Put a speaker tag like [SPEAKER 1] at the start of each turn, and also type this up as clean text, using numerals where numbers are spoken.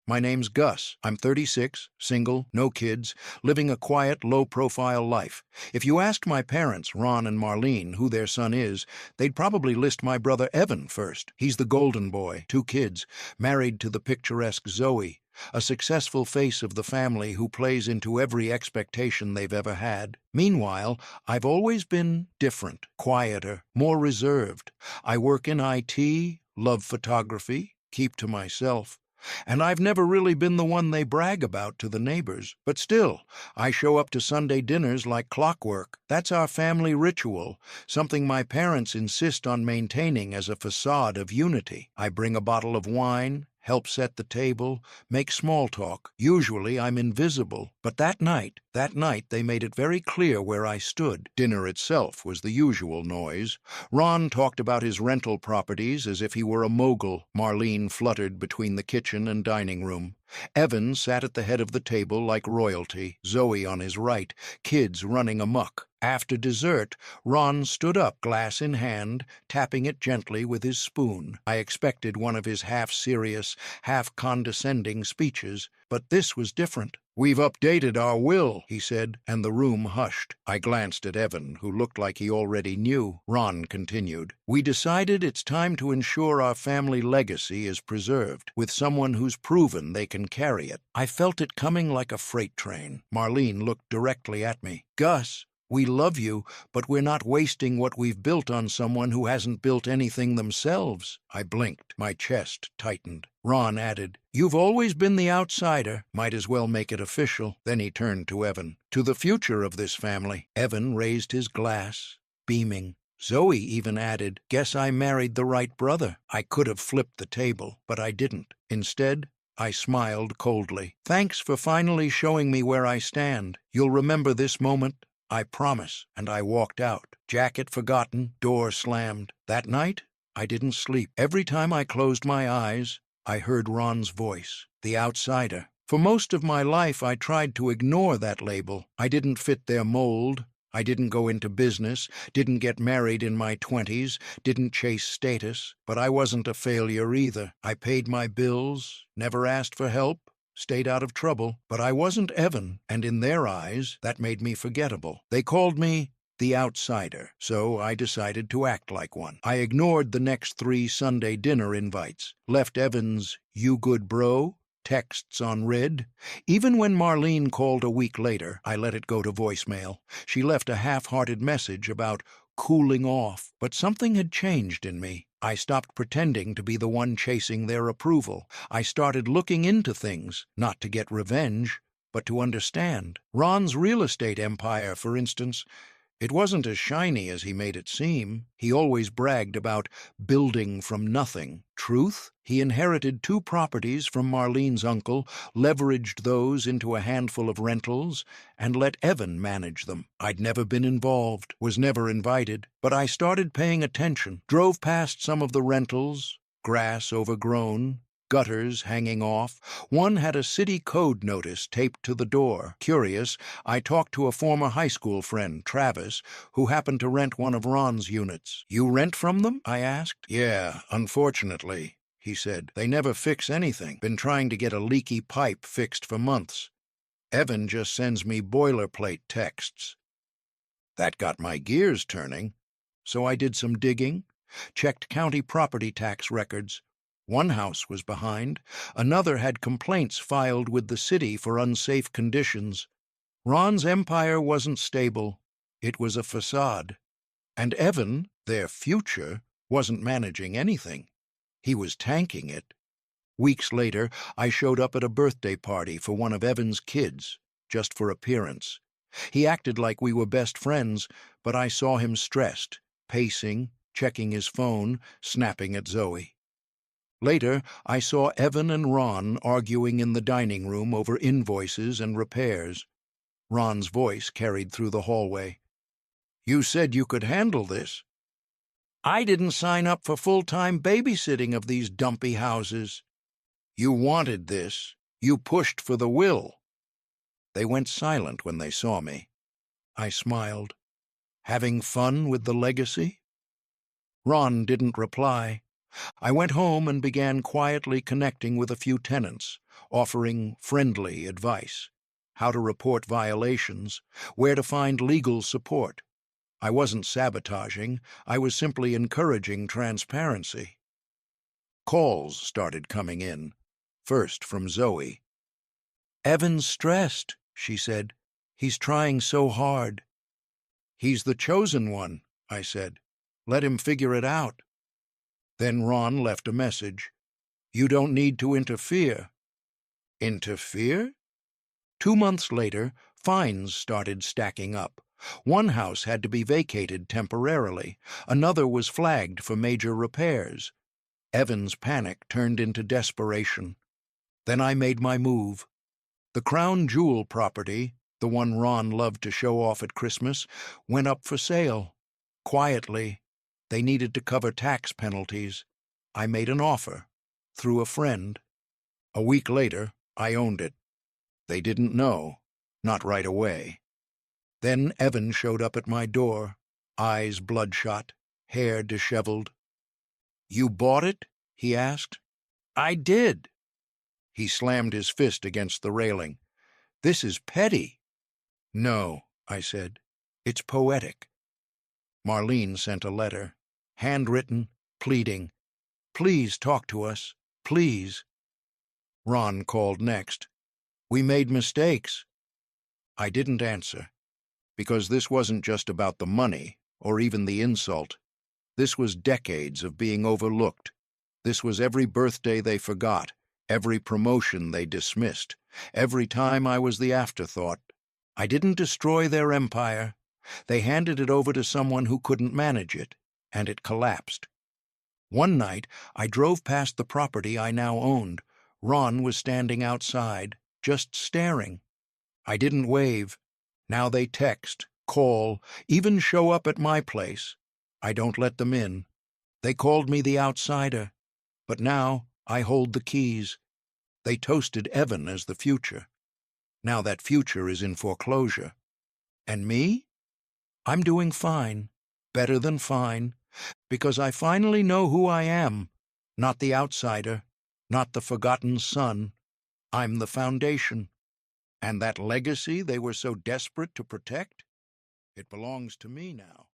[SPEAKER 1] My name's Gus. I'm 36, single, no kids, living a quiet, low-profile life. If you asked my parents, Ron and Marlene, who their son is, they'd probably list my brother Evan first. He's the golden boy, 2 kids, married to the picturesque Zoe, a successful face of the family who plays into every expectation they've ever had. Meanwhile, I've always been different, quieter, more reserved. I work in IT, love photography, keep to myself. And I've never really been the one they brag about to the neighbors. But still, I show up to Sunday dinners like clockwork. That's our family ritual, something my parents insist on maintaining as a facade of unity. I bring a bottle of wine, help set the table, make small talk. Usually I'm invisible, but that night they made it very clear where I stood. Dinner itself was the usual noise. Ron talked about his rental properties as if he were a mogul. Marlene fluttered between the kitchen and dining room. Evan sat at the head of the table like royalty, Zoe on his right, kids running amok. After dessert, Ron stood up, glass in hand, tapping it gently with his spoon. I expected one of his half-serious, half-condescending speeches, but this was different. "We've updated our will," he said, and the room hushed. I glanced at Evan, who looked like he already knew. Ron continued, "We decided it's time to ensure our family legacy is preserved, with someone who's proven they can carry it." I felt it coming like a freight train. Marlene looked directly at me. "Gus, we love you, but we're not wasting what we've built on someone who hasn't built anything themselves." I blinked. My chest tightened. Ron added, "You've always been the outsider. Might as well make it official." Then he turned to Evan. "To the future of this family." Evan raised his glass, beaming. Zoe even added, "Guess I married the right brother." I could have flipped the table, but I didn't. Instead, I smiled coldly. "Thanks for finally showing me where I stand. You'll remember this moment, I promise." And I walked out. Jacket forgotten, door slammed. That night, I didn't sleep. Every time I closed my eyes, I heard Ron's voice, the outsider. For most of my life, I tried to ignore that label. I didn't fit their mold. I didn't go into business, didn't get married in my 20s, didn't chase status. But I wasn't a failure either. I paid my bills, never asked for help, stayed out of trouble. But I wasn't Evan, and in their eyes, that made me forgettable. They called me the outsider, so I decided to act like one. I ignored the next 3 Sunday dinner invites, left Evan's "you good bro" texts on red. Even when Marlene called a week later, I let it go to voicemail. She left a half-hearted message about cooling off, but something had changed in me. I stopped pretending to be the one chasing their approval. I started looking into things, not to get revenge, but to understand. Ron's real estate empire, for instance, it wasn't as shiny as he made it seem. He always bragged about building from nothing. Truth? He inherited 2 properties from Marlene's uncle, leveraged those into a handful of rentals, and let Evan manage them. I'd never been involved, was never invited, but I started paying attention, drove past some of the rentals, grass overgrown, gutters hanging off. One had a city code notice taped to the door. Curious, I talked to a former high school friend, Travis, who happened to rent one of Ron's units. "You rent from them?" I asked. "Yeah, unfortunately," he said. "They never fix anything. Been trying to get a leaky pipe fixed for months. Evan just sends me boilerplate texts." That got my gears turning. So I did some digging, checked county property tax records. One house was behind. Another had complaints filed with the city for unsafe conditions. Ron's empire wasn't stable. It was a facade. And Evan, their future, wasn't managing anything. He was tanking it. Weeks later, I showed up at a birthday party for one of Evan's kids, just for appearance. He acted like we were best friends, but I saw him stressed, pacing, checking his phone, snapping at Zoe. Later, I saw Evan and Ron arguing in the dining room over invoices and repairs. Ron's voice carried through the hallway. "You said you could handle this." "I didn't sign up for full-time babysitting of these dumpy houses." "You wanted this. You pushed for the will." They went silent when they saw me. I smiled. "Having fun with the legacy?" Ron didn't reply. I went home and began quietly connecting with a few tenants. offering friendly advice, how to report violations, where to find legal support. I wasn't sabotaging, I was simply encouraging transparency. Calls started coming in, first from Zoe. "Evan's stressed," she said. "He's trying so hard." "He's the chosen one," I said. "Let him figure it out." Then Ron left a message. "You don't need to interfere." Interfere? 2 months later, fines started stacking up. One house had to be vacated temporarily. Another was flagged for major repairs. Evan's panic turned into desperation. Then I made my move. The Crown Jewel property, the one Ron loved to show off at Christmas, went up for sale. Quietly. They needed to cover tax penalties. I made an offer, through a friend. A week later, I owned it. They didn't know, not right away. Then Evan showed up at my door, eyes bloodshot, hair disheveled. "You bought it?" he asked. "I did." He slammed his fist against the railing. "This is petty." "No," I said. "It's poetic." Marlene sent a letter, handwritten, pleading. "Please talk to us. Please." Ron called next. "We made mistakes." I didn't answer, because this wasn't just about the money, or even the insult. This was decades of being overlooked. This was every birthday they forgot, every promotion they dismissed, every time I was the afterthought. I didn't destroy their empire. They handed it over to someone who couldn't manage it, and it collapsed. One night, I drove past the property I now owned. Ron was standing outside, just staring. I didn't wave. Now they text, call, even show up at my place. I don't let them in. They called me the outsider, but now I hold the keys. They toasted Evan as the future. Now that future is in foreclosure. And me? I'm doing fine, better than fine, because I finally know who I am. Not the outsider, not the forgotten son. I'm the foundation. And that legacy they were so desperate to protect? It belongs to me now.